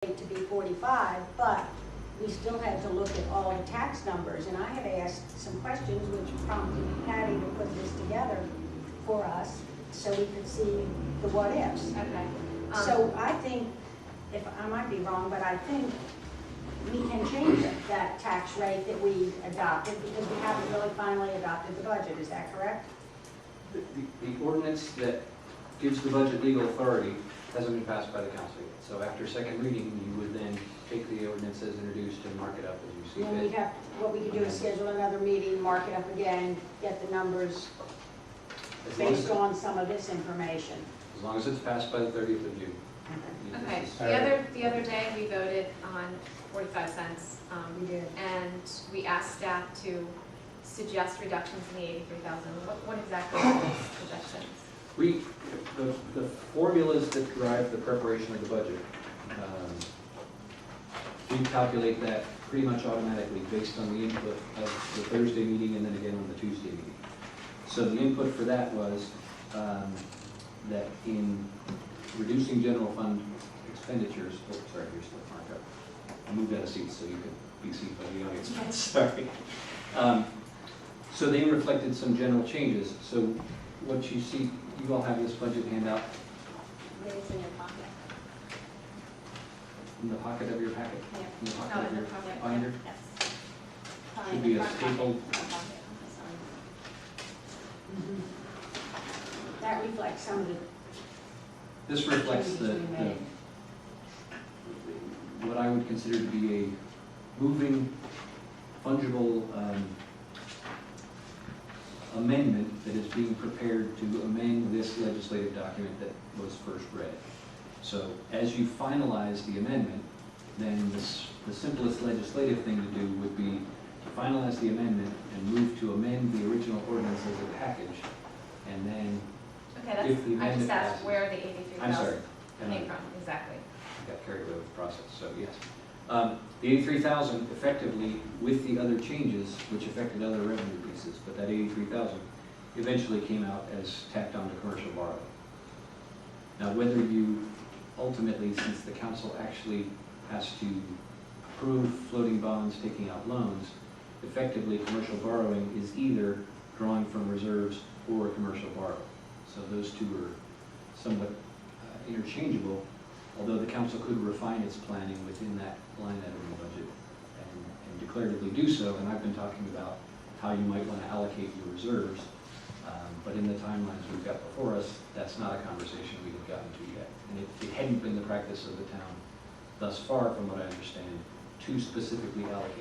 to be 45, but we still had to look at all the tax numbers, and I had asked some questions which prompted Patty to put this together for us so we could see the what ifs. Okay. So I think, if I might be wrong, but I think we can change that tax rate that we adopted because we haven't really finally adopted the budget. Is that correct? The ordinance that gives the budget legal authority hasn't been passed by the council yet. So after second reading, you would then take the ordinance as introduced and mark it up as you see And then we'd fit. have, what we could do is schedule another meeting, mark it up again, get the numbers based on some of this information. As long as it's passed by the 30th of June. Okay, This is- the other day we voted on 45 cents. We did. And we asked staff to suggest reductions in the 83,000. What exactly are those suggestions? The formulas that drive the preparation of the budget, we calculate that pretty much automatically based on the input of the Thursday meeting and then again on the Tuesday meeting. So the input for that was that in reducing general fund expenditures, oh, sorry, here's the markup. I moved out of seats so you could be seen by the audience. Sorry. So they reflected some general changes. So what you see, you all have this budget handout It's in your pocket. in the pocket of your packet. Yeah. In the pocket No, of in the your pocket. binder. Yes. Should be a stapled. That reflects some of the This reflects changes we made. what I would consider to be a moving, fungible amendment that is being prepared to amend this legislative document that was first read. So as you finalize the amendment, then the simplest legislative thing to do would be to finalize the amendment and move to amend the original ordinance as a package, and then Okay, if the I just amendment asked passes. where the 83,000 I'm sorry. came from, exactly. I got carried away with the process, so yes. The 83,000 effectively, with the other changes, which affected other revenue pieces, but that 83,000 eventually came out as tacked on to commercial borrowing. Now, whether you ultimately, since the council actually has to approve floating bonds taking out loans, effectively commercial borrowing is either drawing from reserves or commercial borrowing. So those two are somewhat interchangeable, although the council could refine its planning within that line item in the budget and declaratively do so. And I've been talking about how you might want to allocate your reserves, but in the timelines we've got before us, that's not a conversation we have gotten to yet. And it hadn't been the practice of the town thus far, from what I understand, to specifically allocate